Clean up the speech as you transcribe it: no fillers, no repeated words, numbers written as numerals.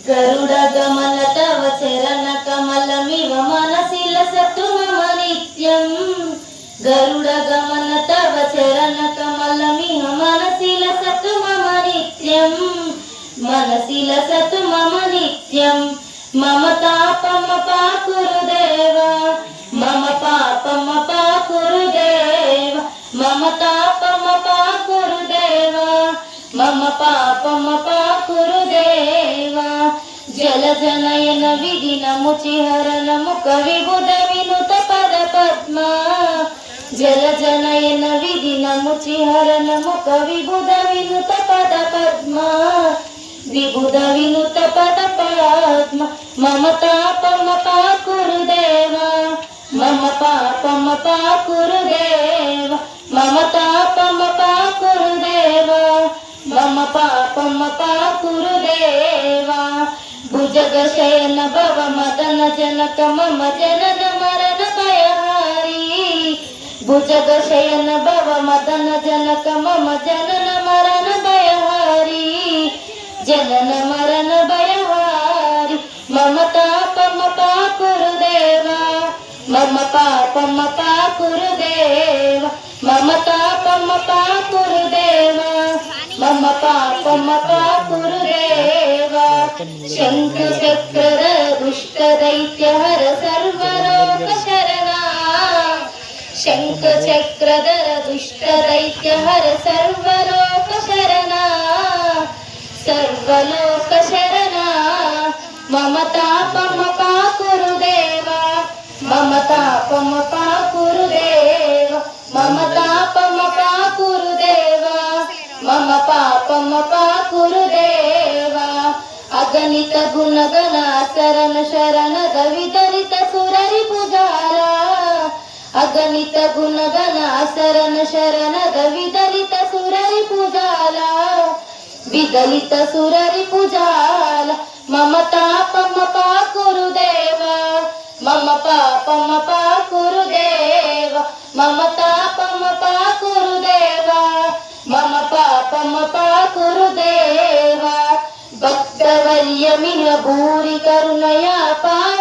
गरुडगमन तव चरणकमलमिव मनसि लसतु मम नित्यं। गरुडगमन तव चरणकमलमिव मनसि लसतु मम नित्यं। मनसि लसतु मम नित्यं। मम तापम पाकुरु देव, मम पापम पाकुरु देव, मम तापम पाकुरु देव, मम पापम पाकुरु देव। जलजनयन विधिन मुचिहरन मुख विबुध विनुत पद पद्मा। जलजनयन विधिन मुचिहरन मुख विबुध विनुत पद पद्मा। विबुध विनुत पद पद्मा। मम तापम पाकुरु देव, मम पापम पाकुरु देव, मम तापम पाकुरु देव, मम पापम पाकुरु देव। भुजगशयन भव मदन जनक मम जनन मरण भयहारी। भुजगशयन भव मदन जनक मम जनन मरण भयहारी। जनन मरण भयहारी। मम तापम पाकुरु देव, मम पापम पाकुरु देव, मम तापम पाकुरु देव, मम पापम पाकुरु देव। शंख चक्रर दुष्ट दैत्य हर सर्वलोक शरणा। शंख चक्रधर दुष्ट दैत्य हर सर्वलोक शरणा। सर्वलोक शरणा। मम तापम पाकुरु देव, मम तापम पाकुरु देव, मम तापम पाकुरु देव, मम पापम पाकुरु देव। अगणित गुणगण शरण शरण विदलित सुररि पुजारा। अगणित गुणगण शरण शरण विदलित सुररि पुजाला। विदलित सुररि पुजाला। मम तापम पाकुरु देव, मम पापम पाकुरु देव, मम तापम पाकुरु देव, मम पापम पाकुरु देव। भक्तवर्यमिह भूरि करुणया पा